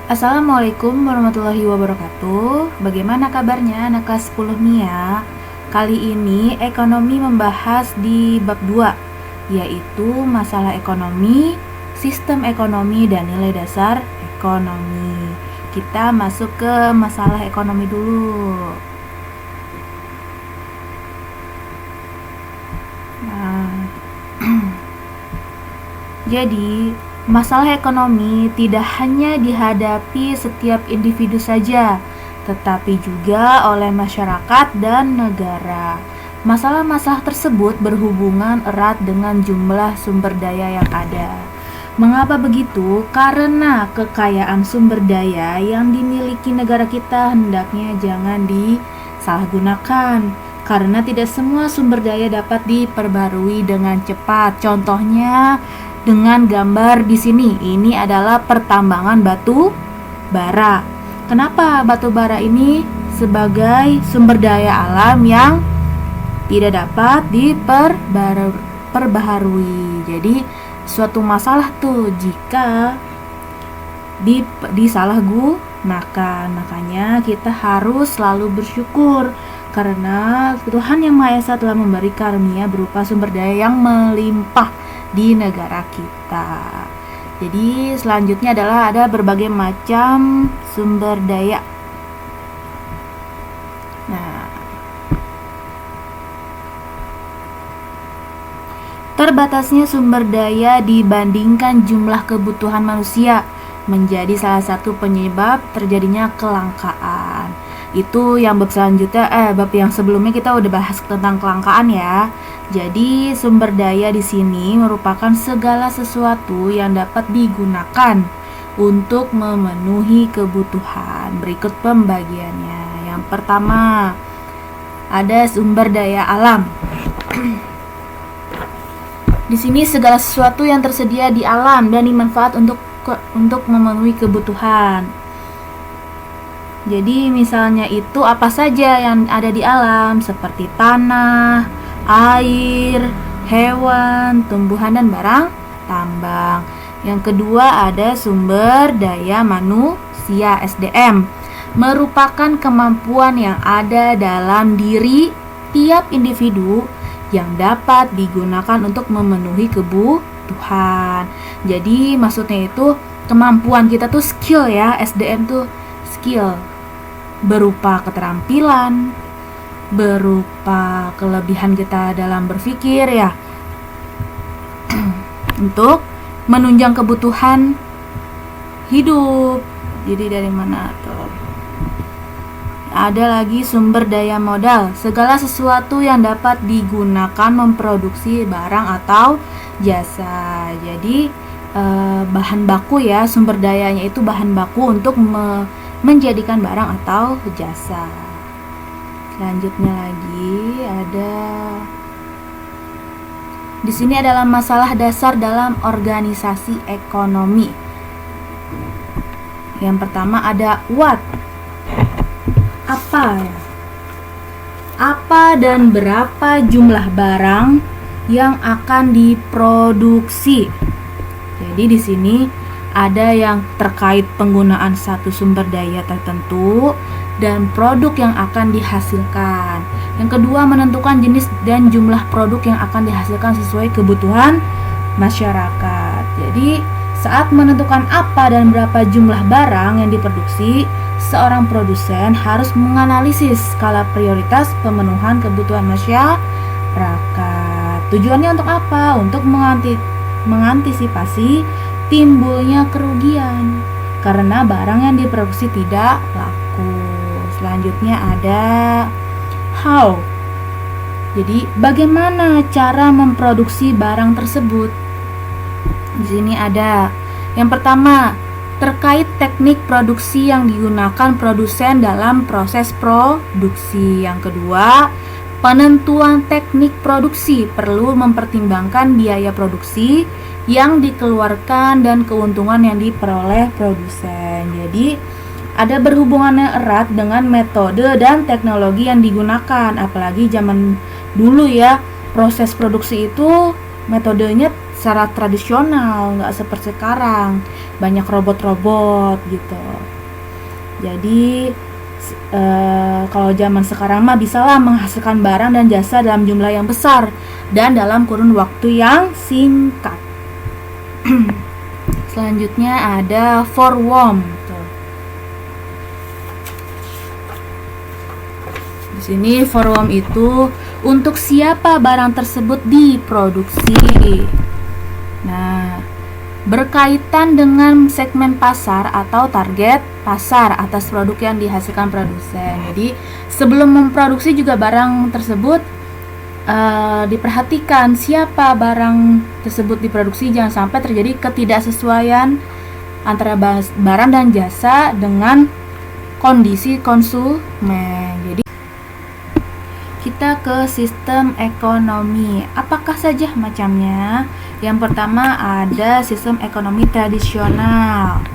Assalamualaikum warahmatullahi wabarakatuh. Bagaimana kabarnya anak kelas 10 Mia? Kali ini ekonomi membahas di bab 2, yaitu masalah ekonomi, sistem ekonomi, dan nilai dasar ekonomi. Kita masuk ke masalah ekonomi dulu. Jadi, masalah ekonomi tidak hanya dihadapi setiap individu saja, tetapi juga oleh masyarakat dan negara. Masalah-masalah tersebut berhubungan erat dengan jumlah sumber daya yang ada. Mengapa begitu? Karena kekayaan sumber daya yang dimiliki negara kita hendaknya jangan disalahgunakan. Karena tidak semua sumber daya dapat diperbarui dengan cepat. Contohnya dengan gambar di sini, ini adalah pertambangan batu bara. Kenapa batu bara ini sebagai sumber daya alam yang tidak dapat diperbaharui? Jadi suatu masalah tuh jika disalahgunakan. Makanya kita harus selalu bersyukur karena Tuhan Yang Maha Esa telah memberi karunia berupa sumber daya yang melimpah di negara kita. Jadi selanjutnya adalah ada berbagai macam sumber daya. Terbatasnya sumber daya dibandingkan jumlah kebutuhan manusia menjadi salah satu penyebab terjadinya kelangkaan. Itu yang bab selanjutnya, bab yang sebelumnya kita udah bahas tentang kelangkaan ya. Jadi sumber daya di sini merupakan segala sesuatu yang dapat digunakan untuk memenuhi kebutuhan. Berikut pembagiannya. Yang pertama, ada sumber daya alam. Di sini segala sesuatu yang tersedia di alam dan dimanfaat untuk memenuhi kebutuhan. Jadi misalnya itu apa saja yang ada di alam seperti tanah, air, hewan, tumbuhan, dan barang tambang. Yang kedua ada sumber daya manusia (SDM). Merupakan kemampuan yang ada dalam diri tiap individu yang dapat digunakan untuk memenuhi kebutuhan. Jadi maksudnya itu kemampuan kita tuh skill ya, SDM tuh skill berupa keterampilan, berupa kelebihan kita dalam berpikir ya, untuk menunjang kebutuhan hidup. Jadi dari mana tuh? Ada lagi sumber daya modal, segala sesuatu yang dapat digunakan memproduksi barang atau jasa. Jadi bahan baku ya, sumber dayanya itu bahan baku untuk menjadikan barang atau jasa. Selanjutnya lagi ada di sini adalah masalah dasar dalam organisasi ekonomi. Yang pertama ada what. Apa dan berapa jumlah barang yang akan diproduksi. Jadi di sini ada yang terkait penggunaan satu sumber daya tertentu dan produk yang akan dihasilkan. Yang kedua, menentukan jenis dan jumlah produk yang akan dihasilkan sesuai kebutuhan masyarakat. Jadi saat menentukan apa dan berapa jumlah barang yang diproduksi, seorang produsen harus menganalisis skala prioritas pemenuhan kebutuhan masyarakat. Tujuannya untuk apa? Untuk mengantisipasi timbulnya kerugian karena barang yang diproduksi tidak laku. Selanjutnya ada how. Jadi bagaimana cara memproduksi barang tersebut? Di sini ada yang pertama, terkait teknik produksi yang digunakan produsen dalam proses produksi. Yang kedua, penentuan teknik produksi perlu mempertimbangkan biaya produksi yang dikeluarkan dan keuntungan yang diperoleh produsen. Jadi ada berhubungannya erat dengan metode dan teknologi yang digunakan. Apalagi zaman dulu ya, proses produksi itu metodenya secara tradisional, nggak seperti sekarang banyak robot-robot gitu. Jadi kalau zaman sekarang mah bisalah menghasilkan barang dan jasa dalam jumlah yang besar dan dalam kurun waktu yang singkat. Selanjutnya ada forward. Di sini forward itu untuk siapa barang tersebut diproduksi. Nah, berkaitan dengan segmen pasar atau target pasar atas produk yang dihasilkan produsen. Jadi sebelum memproduksi juga barang tersebut diperhatikan siapa barang tersebut diproduksi, jangan sampai terjadi ketidaksesuaian antara barang dan jasa dengan kondisi konsumen. Jadi kita ke sistem ekonomi. Apakah saja macamnya? Yang pertama ada sistem ekonomi tradisional.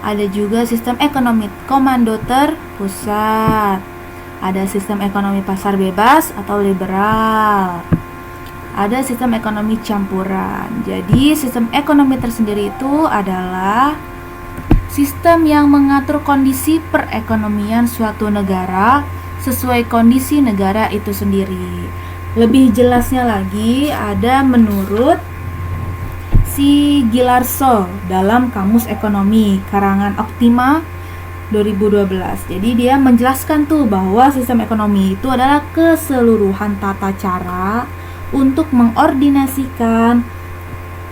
Ada juga sistem ekonomi komando terpusat. Ada sistem ekonomi pasar bebas atau liberal. Ada sistem ekonomi campuran. Jadi sistem ekonomi tersendiri itu adalah sistem yang mengatur kondisi perekonomian suatu negara sesuai kondisi negara itu sendiri. Lebih jelasnya lagi ada menurut si Gilarso dalam Kamus Ekonomi karangan Optima 2012. Jadi dia menjelaskan tuh bahwa sistem ekonomi itu adalah keseluruhan tata cara untuk mengordinasikan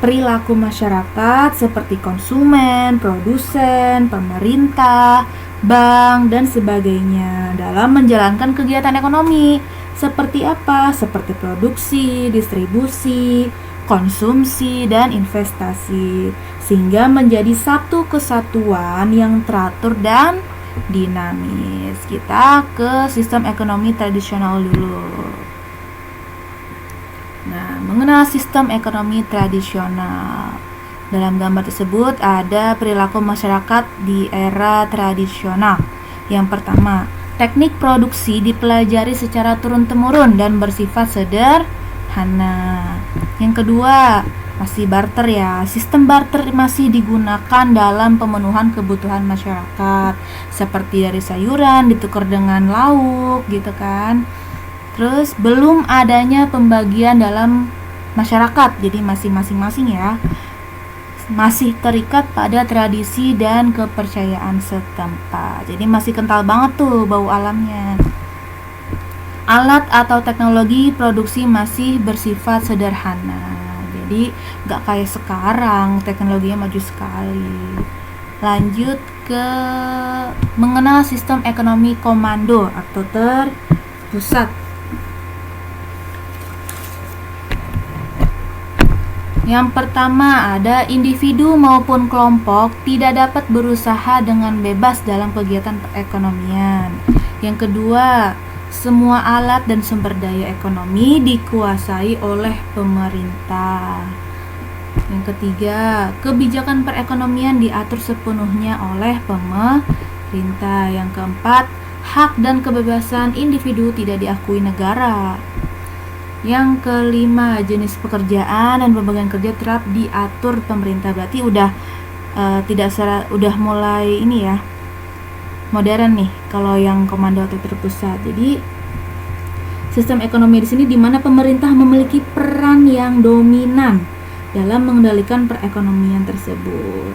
perilaku masyarakat seperti konsumen, produsen, pemerintah, bank, dan sebagainya dalam menjalankan kegiatan ekonomi. Seperti apa? Seperti produksi, distribusi, konsumsi, dan investasi, sehingga menjadi satu kesatuan yang teratur dan dinamis. Kita ke sistem ekonomi tradisional dulu. Nah, mengenal sistem ekonomi tradisional. Dalam gambar tersebut ada perilaku masyarakat di era tradisional. Yang pertama, teknik produksi dipelajari secara turun-temurun dan bersifat sederhana. Yang kedua, masih barter ya. Sistem barter masih digunakan dalam pemenuhan kebutuhan masyarakat, seperti dari sayuran ditukar dengan lauk gitu kan. Terus belum adanya pembagian dalam masyarakat, jadi masih masing-masing ya, masih terikat pada tradisi dan kepercayaan setempat. Jadi masih kental banget tuh bau alamnya. Alat atau teknologi produksi masih bersifat sederhana. Jadi gak kayak sekarang, teknologinya maju sekali. Lanjut ke mengenal sistem ekonomi komando atau terpusat. Yang pertama ada individu maupun kelompok tidak dapat berusaha dengan bebas dalam kegiatan perekonomian. Yang kedua, semua alat dan sumber daya ekonomi dikuasai oleh pemerintah. Yang ketiga, kebijakan perekonomian diatur sepenuhnya oleh pemerintah. Yang keempat, hak dan kebebasan individu tidak diakui negara. Yang kelima, jenis pekerjaan dan pembagian kerja tetap diatur pemerintah. Berarti udah udah mulai ini ya, modern nih kalau yang komando atau terpusat. Jadi sistem ekonomi di sini di mana pemerintah memiliki peran yang dominan dalam mengendalikan perekonomian tersebut.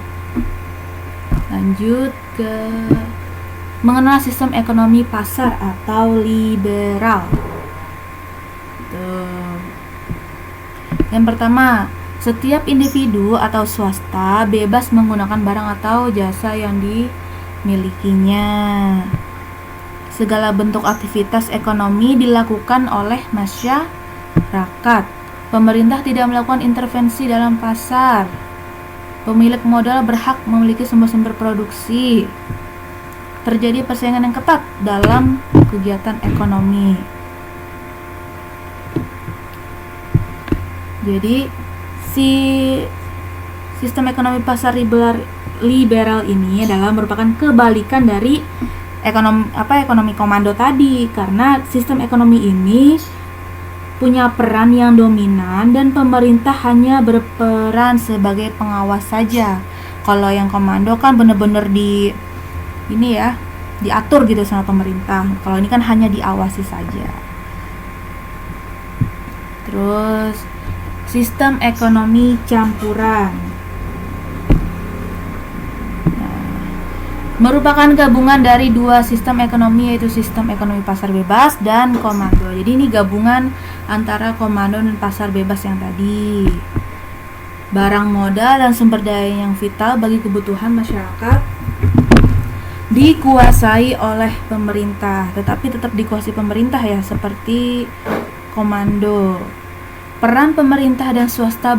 Lanjut ke mengenal sistem ekonomi pasar atau liberal. Yang pertama, setiap individu atau swasta bebas menggunakan barang atau jasa yang dimilikinya. Segala bentuk aktivitas ekonomi dilakukan oleh masyarakat. Pemerintah tidak melakukan intervensi dalam pasar. Pemilik modal berhak memiliki sumber-sumber produksi. Terjadi persaingan yang ketat dalam kegiatan ekonomi. Jadi si sistem ekonomi pasar liberal ini adalah merupakan kebalikan dari ekonomi komando tadi, karena sistem ekonomi ini punya peran yang dominan dan pemerintah hanya berperan sebagai pengawas saja. Kalau yang komando kan benar-benar diatur gitu sama pemerintah. Kalau ini kan hanya diawasi saja. Terus sistem ekonomi campuran. Merupakan gabungan dari dua sistem ekonomi, yaitu sistem ekonomi pasar bebas dan komando. Jadi ini gabungan antara komando dan pasar bebas yang tadi. Barang modal dan sumber daya yang vital bagi kebutuhan masyarakat dikuasai oleh pemerintah, tetapi tetap dikuasai pemerintah ya, seperti komando. Peran pemerintah dan swasta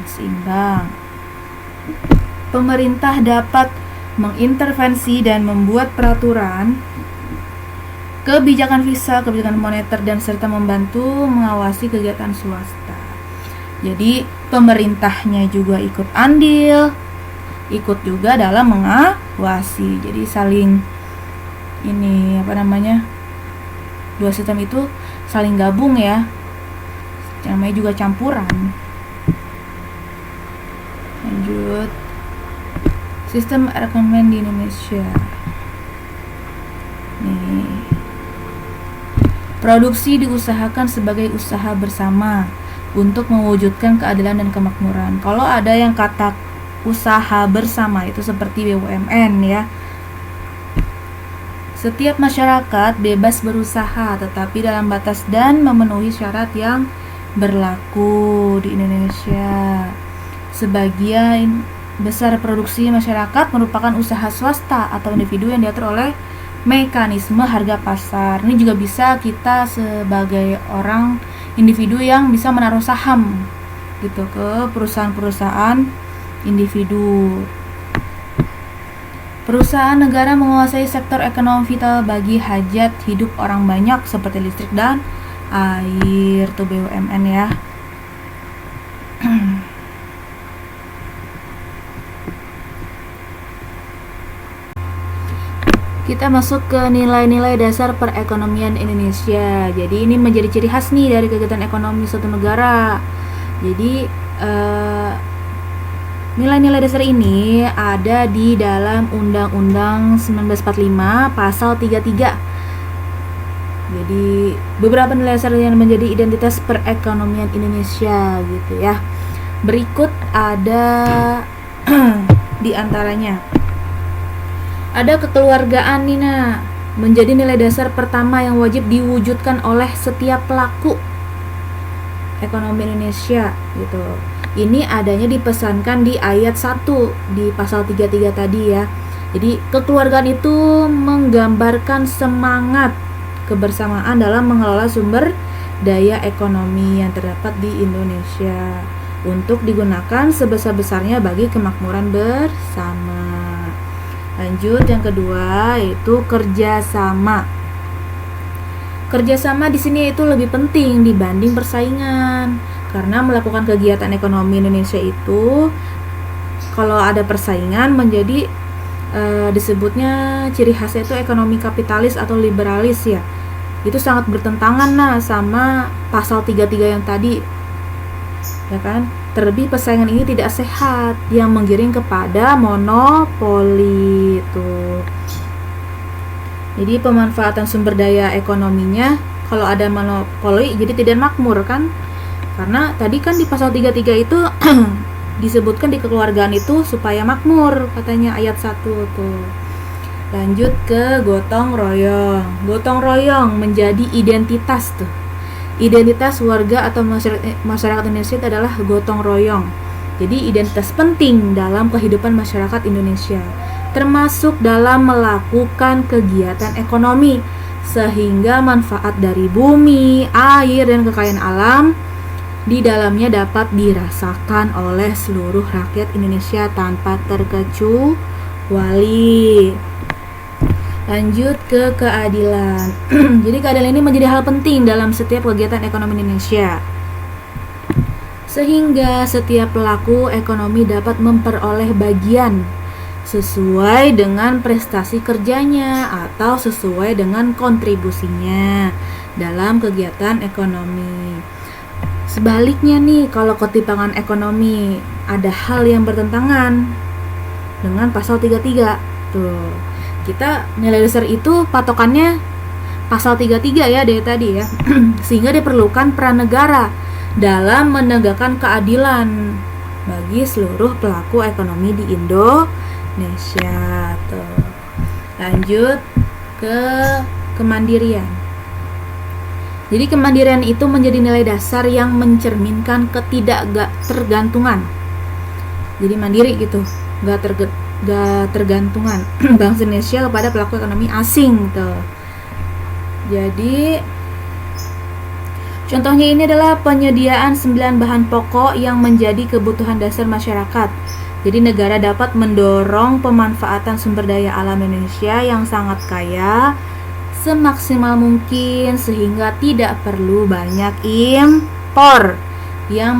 seimbang. Pemerintah dapat mengintervensi dan membuat peraturan, kebijakan fiskal, kebijakan moneter, dan serta membantu mengawasi kegiatan swasta. Jadi pemerintahnya juga ikut andil, ikut juga dalam mengawasi. Jadi saling dua sistem itu saling gabung ya. Namanya juga campuran. Lanjut. Sistem ekonomi di Indonesia. Nih. Produksi diusahakan sebagai usaha bersama untuk mewujudkan keadilan dan kemakmuran. Kalau ada yang kata usaha bersama itu seperti BUMN ya. Setiap masyarakat bebas berusaha tetapi dalam batas dan memenuhi syarat yang berlaku di Indonesia. Sebagian besar produksi masyarakat merupakan usaha swasta atau individu yang diatur oleh mekanisme harga pasar. Ini juga bisa kita sebagai orang individu yang bisa menaruh saham gitu ke perusahaan-perusahaan individu. Perusahaan negara menguasai sektor ekonomi vital bagi hajat hidup orang banyak seperti listrik dan air, tuh BUMN ya. Kita masuk ke nilai-nilai dasar perekonomian Indonesia. Jadi ini menjadi ciri khas nih dari kegiatan ekonomi suatu negara. Jadi nilai-nilai dasar ini ada di dalam Undang-Undang 1945 pasal 33. Jadi beberapa nilai dasar yang menjadi identitas perekonomian Indonesia gitu ya. Berikut ada di antaranya. Ada kekeluargaan nih menjadi nilai dasar pertama yang wajib diwujudkan oleh setiap pelaku ekonomi Indonesia gitu. Ini adanya dipesankan di ayat 1 di pasal 33 tadi ya. Jadi kekeluargaan itu menggambarkan semangat kebersamaan dalam mengelola sumber daya ekonomi yang terdapat di Indonesia untuk digunakan sebesar-besarnya bagi kemakmuran bersama. Lanjut, yang kedua yaitu kerjasama. Kerjasama di sini itu lebih penting dibanding persaingan, karena melakukan kegiatan ekonomi Indonesia itu kalau ada persaingan menjadi disebutnya ciri khasnya itu ekonomi kapitalis atau liberalis ya. Itu sangat bertentangan sama pasal 33 yang tadi. Ya kan? Terlebih persaingan ini tidak sehat yang menggiring kepada monopoli tuh. Jadi pemanfaatan sumber daya ekonominya kalau ada monopoli jadi tidak makmur kan? Karena tadi kan di pasal 33 itu disebutkan di kekeluargaan itu supaya makmur katanya ayat 1 tuh. Lanjut ke gotong royong. Gotong royong menjadi identitas tuh. Identitas warga atau masyarakat Indonesia itu adalah gotong royong. Jadi identitas penting dalam kehidupan masyarakat Indonesia, termasuk dalam melakukan kegiatan ekonomi, sehingga manfaat dari bumi, air, dan kekayaan alam di dalamnya dapat dirasakan oleh seluruh rakyat Indonesia tanpa terkecuali. Lanjut ke keadilan. Jadi keadilan ini menjadi hal penting dalam setiap kegiatan ekonomi Indonesia, sehingga setiap pelaku ekonomi dapat memperoleh bagian sesuai dengan prestasi kerjanya atau sesuai dengan kontribusinya dalam kegiatan ekonomi. Sebaliknya nih, kalau ketimpangan ekonomi ada hal yang bertentangan dengan pasal 33. Tuh, kita nilai dasar itu patokannya pasal 33 ya dari tadi ya. Sehingga diperlukan peran negara dalam menegakkan keadilan bagi seluruh pelaku ekonomi di Indonesia. Tuh. Lanjut ke kemandirian. Jadi kemandirian itu menjadi nilai dasar yang mencerminkan ketidaktergantungan. Jadi mandiri gitu, gak tergantungan bangsa Indonesia kepada pelaku ekonomi asing tuh. Jadi contohnya ini adalah penyediaan 9 bahan pokok yang menjadi kebutuhan dasar masyarakat. Jadi negara dapat mendorong pemanfaatan sumber daya alam Indonesia yang sangat kaya semaksimal mungkin sehingga tidak perlu banyak impor yang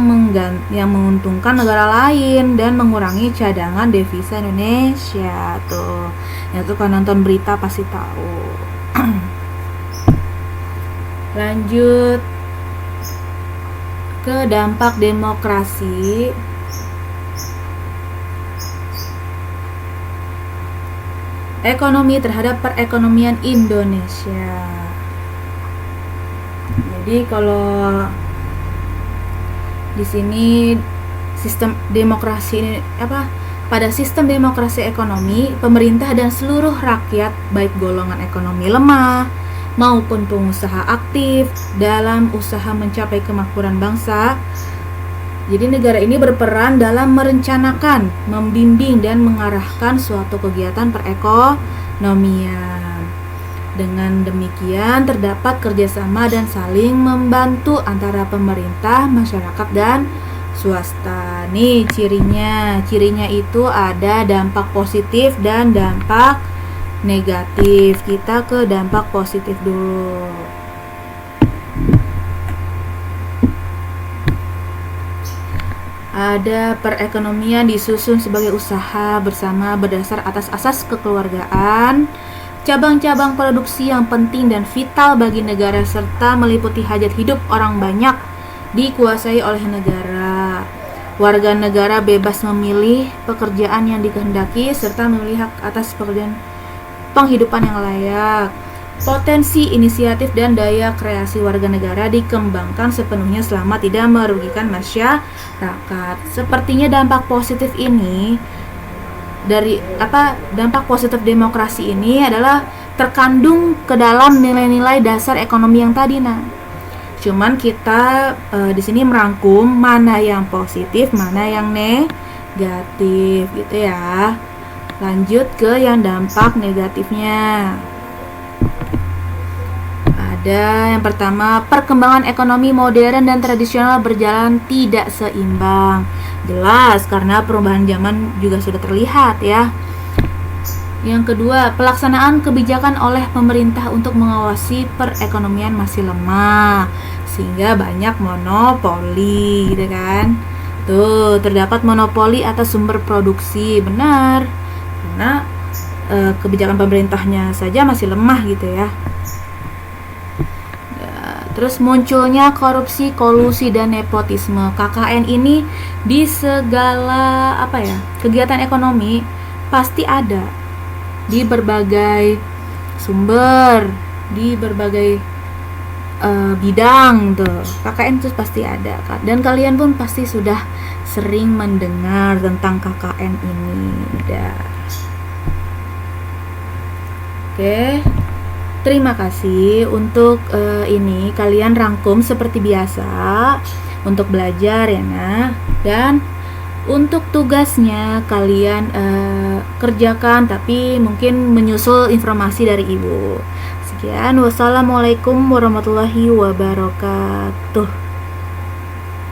menguntungkan negara lain dan mengurangi cadangan devisa Indonesia. Tuh, ya tuh kalau nonton berita pasti tahu. Lanjut ke dampak demokrasi. Ekonomi terhadap perekonomian Indonesia. Jadi kalau di sini sistem demokrasi ini pada sistem demokrasi ekonomi, pemerintah dan seluruh rakyat baik golongan ekonomi lemah maupun pengusaha aktif dalam usaha mencapai kemakmuran bangsa. Jadi negara ini berperan dalam merencanakan, membimbing dan mengarahkan suatu kegiatan perekonomian. Dengan demikian terdapat kerjasama dan saling membantu antara pemerintah, masyarakat dan swasta. Nih cirinya itu ada dampak positif dan dampak negatif. Kita ke dampak positif dulu. Ada perekonomian disusun sebagai usaha bersama berdasar atas asas kekeluargaan, cabang-cabang produksi yang penting dan vital bagi negara serta meliputi hajat hidup orang banyak dikuasai oleh negara. Warga negara bebas memilih pekerjaan yang dikehendaki serta memilih hak atas pekerjaan penghidupan yang layak. Potensi, inisiatif, dan daya kreasi warga negara dikembangkan sepenuhnya selama tidak merugikan masyarakat. Sepertinya dampak positif ini dampak positif demokrasi ini adalah terkandung ke dalam nilai-nilai dasar ekonomi yang tadi. Cuman kita di sini merangkum mana yang positif, mana yang negatif gitu ya. Lanjut ke yang dampak negatifnya. Ada yang pertama, perkembangan ekonomi modern dan tradisional berjalan tidak seimbang. Jelas karena perubahan zaman juga sudah terlihat ya. Yang kedua, pelaksanaan kebijakan oleh pemerintah untuk mengawasi perekonomian masih lemah sehingga banyak monopoli gitu kan. Tuh, terdapat monopoli atas sumber produksi, benar. Karena kebijakan pemerintahnya saja masih lemah gitu ya. Terus munculnya korupsi, kolusi, dan nepotisme. KKN ini di segala kegiatan ekonomi pasti ada di berbagai sumber, di berbagai bidang tuh. KKN itu pasti ada, dan kalian pun pasti sudah sering mendengar tentang KKN ini. Oke. Terima kasih untuk ini kalian rangkum seperti biasa untuk belajar ya dan untuk tugasnya kalian kerjakan tapi mungkin menyusul informasi dari ibu. Sekian, wassalamualaikum warahmatullahi wabarakatuh.